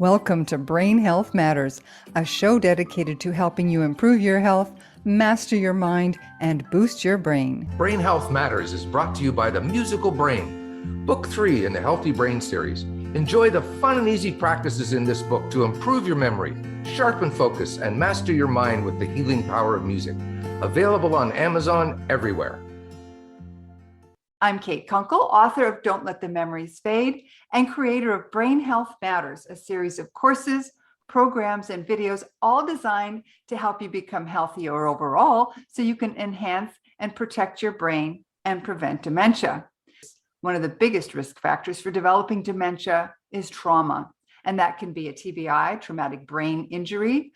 Welcome to Brain Health Matters, a show dedicated to helping you improve your health, master your mind, and boost your brain. Brain Health Matters is brought to you by the Musical Brain, Book 3 in the Healthy Brain series. Enjoy the fun and easy practices in this book to improve your memory, sharpen focus, and master your mind with the healing power of music. Available on Amazon everywhere. I'm Kate Kunkel, author of Don't Let the Memories Fade and creator of Brain Health Matters, a series of courses, programs, and videos all designed to help you become healthier overall so you can enhance and protect your brain and prevent dementia. One of the biggest risk factors for developing dementia is trauma, and that can be a TBI, traumatic brain injury,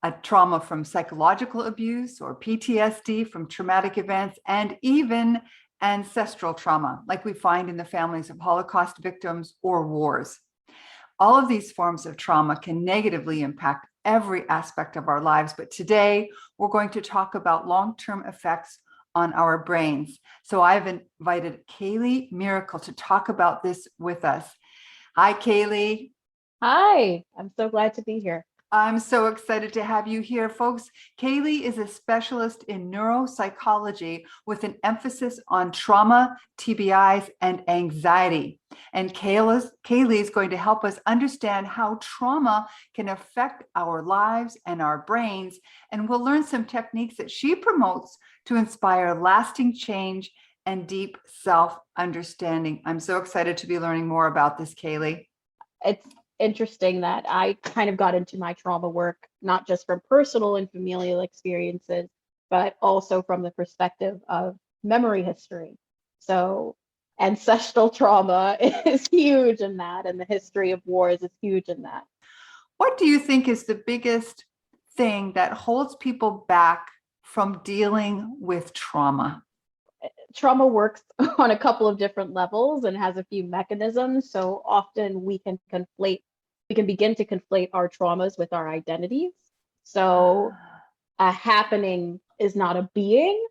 a trauma from psychological abuse or PTSD from traumatic events, and even ancestral trauma, like we find in the families of Holocaust victims or wars. All of these forms of trauma can negatively impact every aspect of our lives, but today we're going to talk about long-term effects on our brains. So I've invited Keylee Miracle to talk about this with us. Hi, Keylee. Hi, I'm so glad to be here. I'm so excited to have you here, folks. Keylee is a specialist in neuropsychology with an emphasis on trauma, TBIs, and anxiety. And Keylee is going to help us understand how trauma can affect our lives and our brains. And we'll learn some techniques that she promotes to inspire lasting change and deep self-understanding. I'm so excited to be learning more about this, Keylee. It's interesting that I kind of got into my trauma work, not just from personal and familial experiences, but also from the perspective of memory history. So ancestral trauma is huge in that, and the history of wars is huge in that. What do you think is the biggest thing that holds people back from dealing with trauma? Trauma works on a couple of different levels and has a few mechanisms. So often we can begin to conflate our traumas with our identities. So a happening is not a being,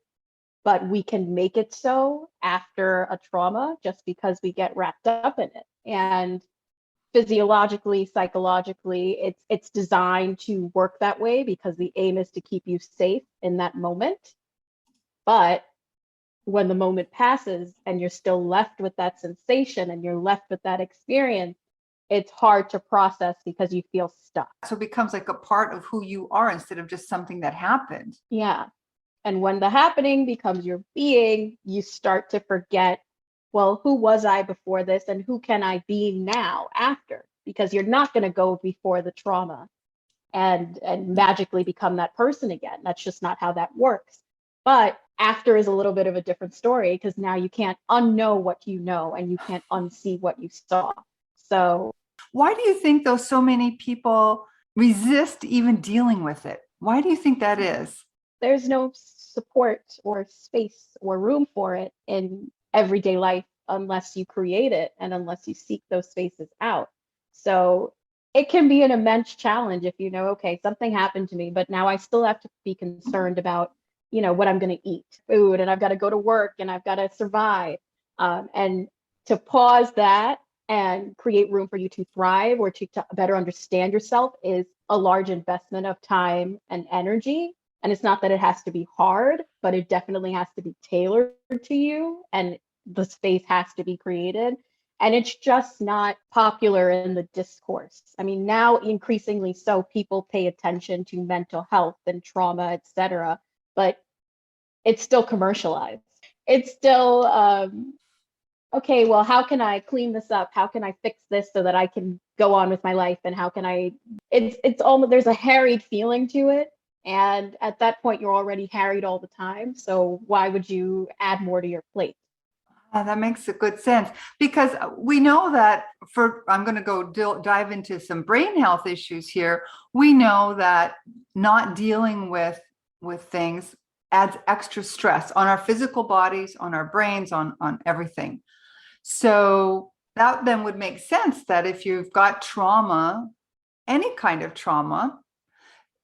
but we can make it so after a trauma just because we get wrapped up in it. And physiologically, psychologically, it's designed to work that way because the aim is to keep you safe in that moment. But when the moment passes and you're still left with that sensation and you're left with that experience, it's hard to process because you feel stuck. So it becomes like a part of who you are instead of just something that happened. Yeah. And when the happening becomes your being, you start to forget, well, who was I before this and who can I be now after? Because you're not going to go before the trauma and magically become that person again. That's just not how that works. But after is a little bit of a different story because now you can't unknow what you know and you can't unsee what you saw. So why do you think, though, so many people resist even dealing with it? Why do you think that is? There's no support or space or room for it in everyday life unless you create it and unless you seek those spaces out. So it can be an immense challenge if you know, okay, something happened to me, but now I still have to be concerned about what I'm going to eat, food, and I've got to go to work and I've got to survive. And to pause that and create room for you to thrive or to better understand yourself is a large investment of time and energy. And it's not that it has to be hard, but it definitely has to be tailored to you and the space has to be created. And it's just not popular in the discourse. I mean, now increasingly so, people pay attention to mental health and trauma, et cetera, but it's still commercialized. It's still, okay, well, how can I clean this up? How can I fix this so that I can go on with my life? And how can it's almost, there's a harried feeling to it. And at that point, you're already harried all the time. So why would you add more to your plate? That makes a good sense because we know that I'm going to go dive into some brain health issues here. We know that not dealing with things adds extra stress on our physical bodies, on our brains, on everything. So that then would make sense that if you've got trauma, any kind of trauma,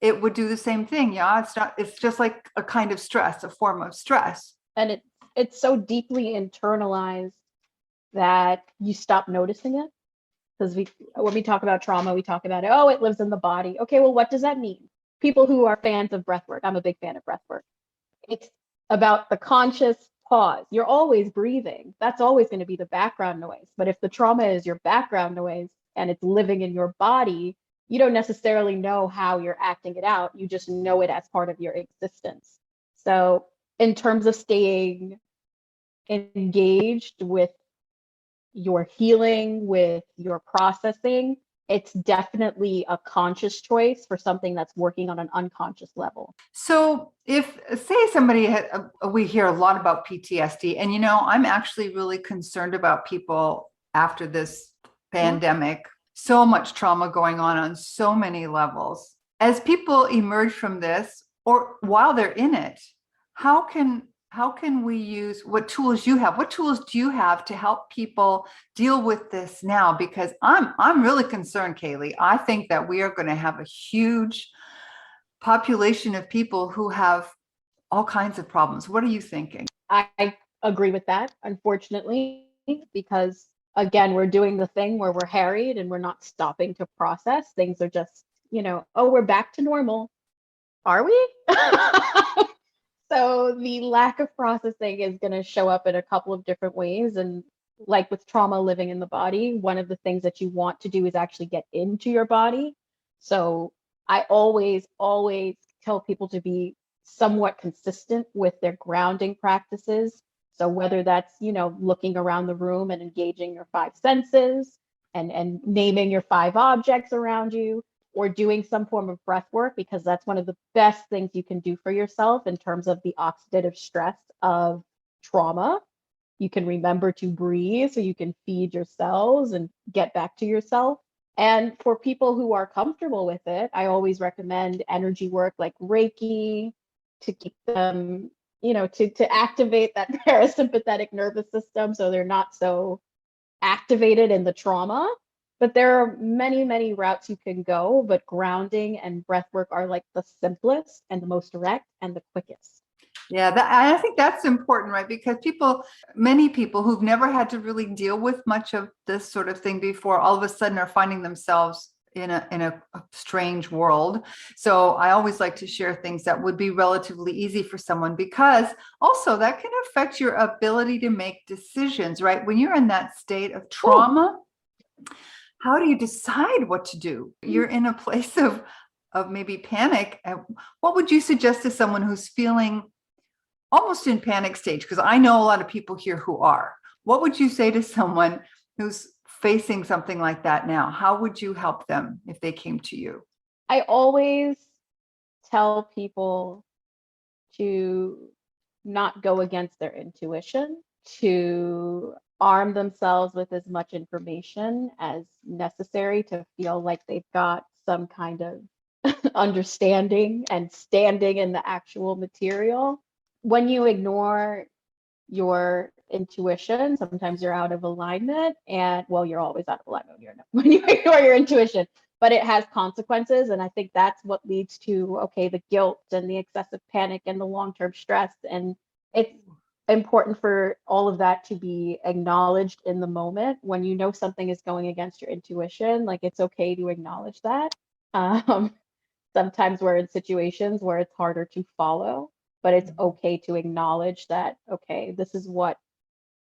it would do the same thing. Yeah, it's just like a kind of stress, a form of stress. And it's so deeply internalized that you stop noticing it. Because when we talk about trauma, we talk about, oh, it lives in the body. Okay, well, what does that mean? People who are fans of breath work, I'm a big fan of breath work. It's about the conscious pause. You're always breathing. That's always going to be the background noise. But if the trauma is your background noise and it's living in your body, you don't necessarily know how you're acting it out. You just know it as part of your existence. So in terms of staying engaged with your healing, with your processing, it's definitely a conscious choice for something that's working on an unconscious level. So if, say, somebody had, we hear a lot about PTSD, and, I'm actually really concerned about people after this pandemic, so much trauma going on so many levels. As people emerge from this, or while they're in it, how can we use what tools you have? What tools do you have to help people deal with this now? Because I'm really concerned, Keylee. I think that we are going to have a huge population of people who have all kinds of problems. What are you thinking? I agree with that, unfortunately, because again, we're doing the thing where we're harried and we're not stopping to process. Things are just, oh, we're back to normal. Are we? So the lack of processing is going to show up in a couple of different ways. And like with trauma living in the body, one of the things that you want to do is actually get into your body. So I always tell people to be somewhat consistent with their grounding practices. So whether that's, looking around the room and engaging your 5 senses and naming your 5 objects around you, or doing some form of breath work, because that's one of the best things you can do for yourself in terms of the oxidative stress of trauma. You can remember to breathe so you can feed your cells and get back to yourself. And for people who are comfortable with it, I always recommend energy work like Reiki to keep them, to activate that parasympathetic nervous system so they're not so activated in the trauma. But there are many, many routes you can go, but grounding and breath work are like the simplest and the most direct and the quickest. Yeah, I think that's important, right? Because many people who've never had to really deal with much of this sort of thing before, all of a sudden are finding themselves in a strange world. So I always like to share things that would be relatively easy for someone, because also that can affect your ability to make decisions, right? When you're in that state of trauma, how do you decide what to do? You're in a place of maybe panic. What would you suggest to someone who's feeling almost in panic stage? Because I know a lot of people here who are. What would you say to someone who's facing something like that now? How would you help them if they came to you? I always tell people to not go against their intuition, to arm themselves with as much information as necessary to feel like they've got some kind of understanding and standing in the actual material. When you ignore your intuition, sometimes you're out of alignment, and you're always out of alignment when you ignore your intuition, but it has consequences. And I think that's what leads to, the guilt and the excessive panic and the long-term stress. And it's important for all of that to be acknowledged in the moment. When you know something is going against your intuition, like, it's okay to acknowledge that. Sometimes we're in situations where it's harder to follow, but it's okay to acknowledge that, this is what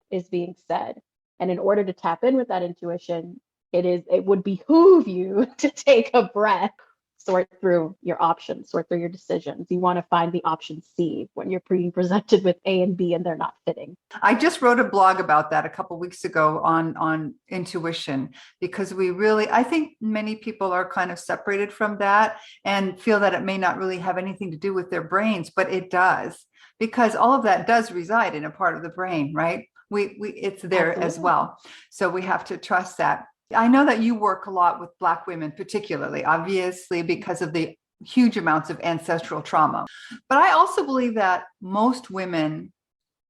is being said. And in order to tap in with that intuition, it would behoove you to take a breath, sort through your options, sort through your decisions. You want to find the option C when you're being presented with A and B and they're not fitting. I just wrote a blog about that a couple of weeks ago on intuition, because I think many people are kind of separated from that and feel that it may not really have anything to do with their brains, but it does, because all of that does reside in a part of the brain, right? It's there Absolutely. As well. So we have to trust that. I know that you work a lot with Black women, particularly, obviously, because of the huge amounts of ancestral trauma. But I also believe that most women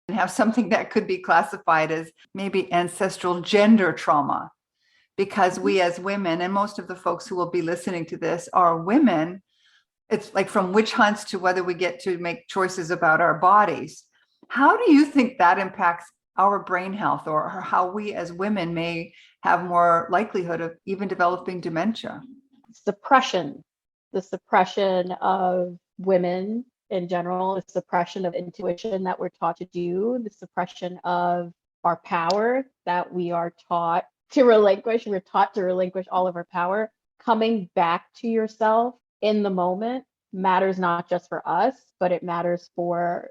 have something that could be classified as maybe ancestral gender trauma, because we as women, and most of the folks who will be listening to this are women, it's like from witch hunts to whether we get to make choices about our bodies. How do you think that impacts our brain health, or how we as women may have more likelihood of even developing dementia? Suppression, the suppression of women in general, the suppression of intuition that we're taught to do, the suppression of our power that we are taught to relinquish. We're taught to relinquish all of our power. Coming back to yourself in the moment matters not just for us, but it matters for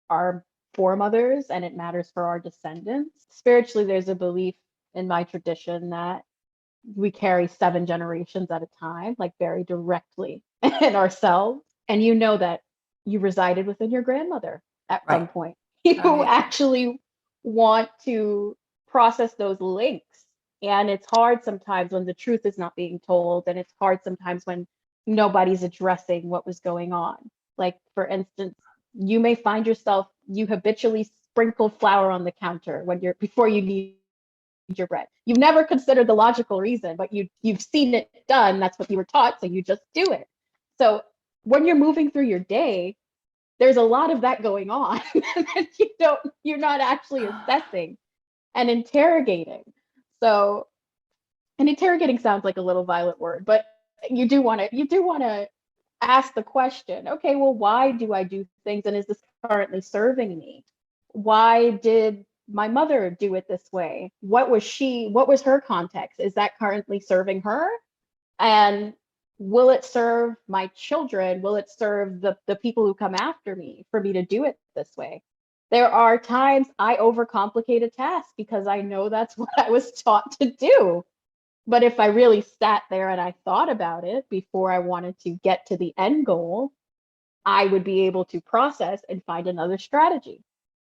our foremothers and it matters for our descendants. Spiritually, there's a belief in my tradition that we carry 7 generations at a time, like very directly in ourselves. And you know that you resided within your grandmother at some point. You actually want to process those links. And it's hard sometimes when the truth is not being told. And it's hard sometimes when nobody's addressing what was going on. Like, for instance, you may find yourself, you habitually sprinkle flour on the counter when before you need your bread. You've never considered the logical reason, but you've seen it done. That's what you were taught, so you just do it. So when you're moving through your day, there's a lot of that going on that you're not actually assessing and interrogating. So, and interrogating sounds like a little violent word, but you do want to ask the question, okay, well, why do I do things, and is this currently serving me? Why did my mother do it this way? What was her context? Is that currently serving her? And will it serve my children? Will it serve the people who come after me for me to do it this way? There are times I overcomplicate a task because I know that's what I was taught to do. But if I really sat there and I thought about it before I wanted to get to the end goal, I would be able to process and find another strategy.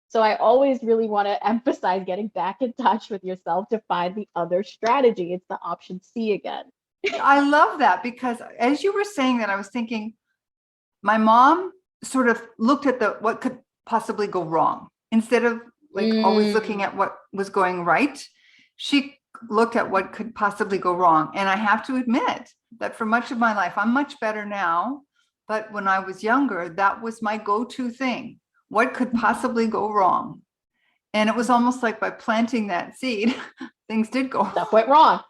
So I always really want to emphasize getting back in touch with yourself to find the other strategy. It's the option C again. I love that, because as you were saying that, I was thinking my mom sort of looked at what could possibly go wrong instead of always looking at what was going right. She looked at what could possibly go wrong. And I have to admit that for much of my life, I'm much better now. But when I was younger, that was my go-to thing. What could possibly go wrong? And it was almost like by planting that seed, things did go. Stuff went wrong.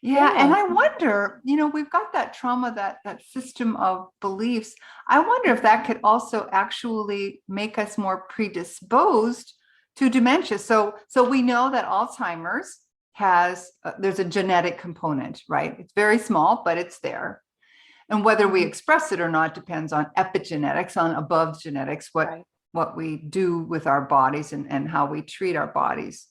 Yeah. And I wonder, we've got that trauma, that system of beliefs. I wonder if that could also actually make us more predisposed to dementia. So we know that Alzheimer's there's a genetic component, right? It's very small, but it's there. And whether we express it or not depends on epigenetics, on above genetics, what we do with our bodies and how we treat our bodies.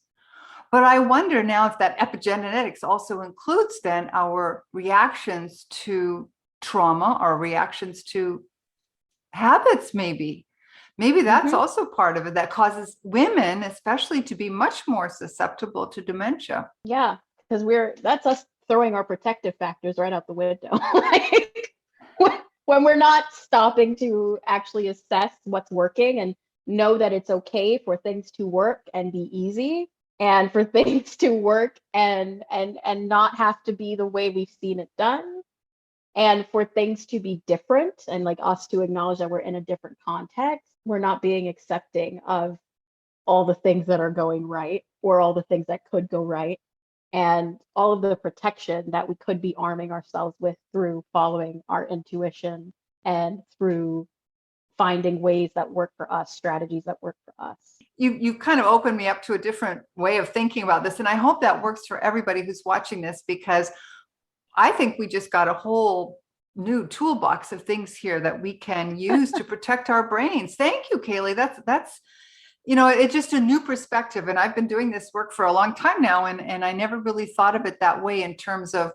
But I wonder now if that epigenetics also includes then our reactions to trauma, our reactions to habits, maybe. Maybe that's also part of it that causes women, especially, to be much more susceptible to dementia. Yeah, because that's us throwing our protective factors right out the window. When we're not stopping to actually assess what's working and know that it's okay for things to work and be easy, and for things to work and not have to be the way we've seen it done, and for things to be different, and like us to acknowledge that we're in a different context, we're not being accepting of all the things that are going right or all the things that could go right, and all of the protection that we could be arming ourselves with through following our intuition and through finding ways that work for us, strategies that work for us. You kind of opened me up to a different way of thinking about this. And I hope that works for everybody who's watching this, because I think we just got a whole new toolbox of things here that we can use to protect our brains. Thank you, Kaylee. That's it's just a new perspective. And I've been doing this work for a long time now. And I never really thought of it that way in terms of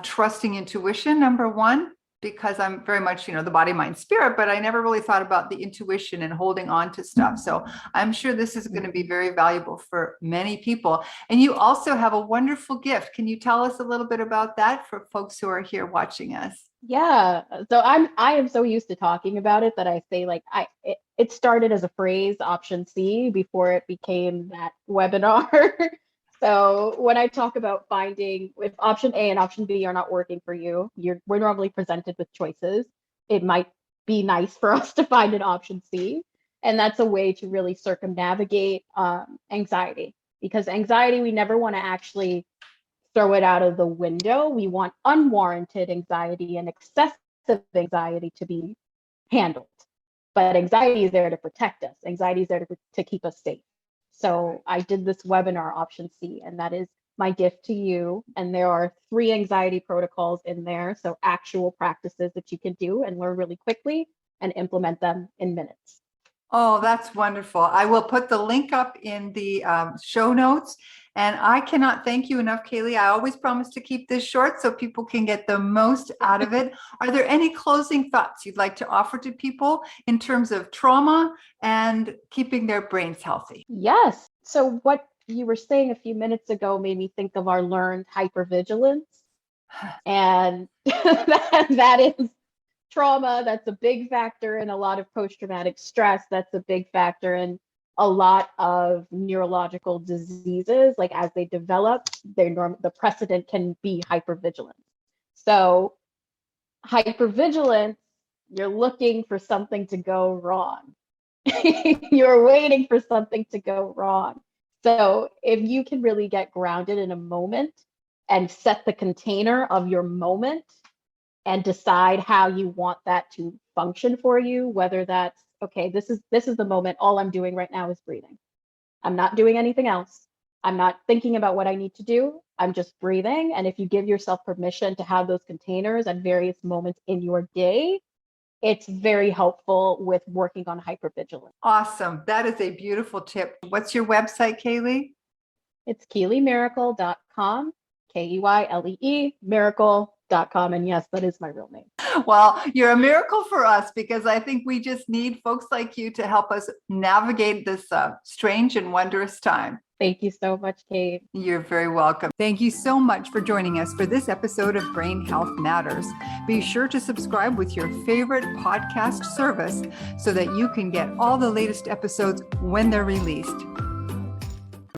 trusting intuition, number one, because I'm very much, the body, mind, spirit, but I never really thought about the intuition and holding on to stuff. So I'm sure this is going to be very valuable for many people. And you also have a wonderful gift. Can you tell us a little bit about that for folks who are here watching us? Yeah. So I am so used to talking about it that I say it started as a phrase, option C, before it became that webinar. So when I talk about finding if option A and option B are not working for you, we're normally presented with choices. It might be nice for us to find an option C. And that's a way to really circumnavigate anxiety. because anxiety, we never want to actually throw it out of the window. We want unwarranted anxiety and excessive anxiety to be handled. But anxiety is there to protect us. Anxiety is there to keep us safe. So I did this webinar, Option C, and that is my gift to you. And there are 3 anxiety protocols in there. So actual practices that you can do and learn really quickly and implement them in minutes. Oh, that's wonderful. I will put the link up in the show notes. And I cannot thank you enough, Keylee. I always promise to keep this short so people can get the most out of it. Are there any closing thoughts you'd like to offer to people in terms of trauma and keeping their brains healthy? Yes. So what you were saying a few minutes ago made me think of our learned hypervigilance. And that is trauma. That's a big factor in a lot of post-traumatic stress. That's a big factor in a lot of neurological diseases. Like as they develop, the precedent can be hypervigilance. So hypervigilance, you're looking for something to go wrong. You're waiting for something to go wrong. So if you can really get grounded in a moment and set the container of your moment and decide how you want that to function for you, whether that's, okay, this is the moment, all I'm doing right now is breathing. I'm not doing anything else. I'm not thinking about what I need to do. I'm just breathing. And if you give yourself permission to have those containers at various moments in your day, it's very helpful with working on hypervigilance. Awesome. That is a beautiful tip. What's your website, Keylee? It's KeyleeMiracle.com, Keylee, miracle.com. And yes, that is my real name. Well, you're a miracle for us because I think we just need folks like you to help us navigate this strange and wondrous time. Thank you so much, Kate. You're very welcome. Thank you so much for joining us for this episode of Brain Health Matters. Be sure to subscribe with your favorite podcast service so that you can get all the latest episodes when they're released.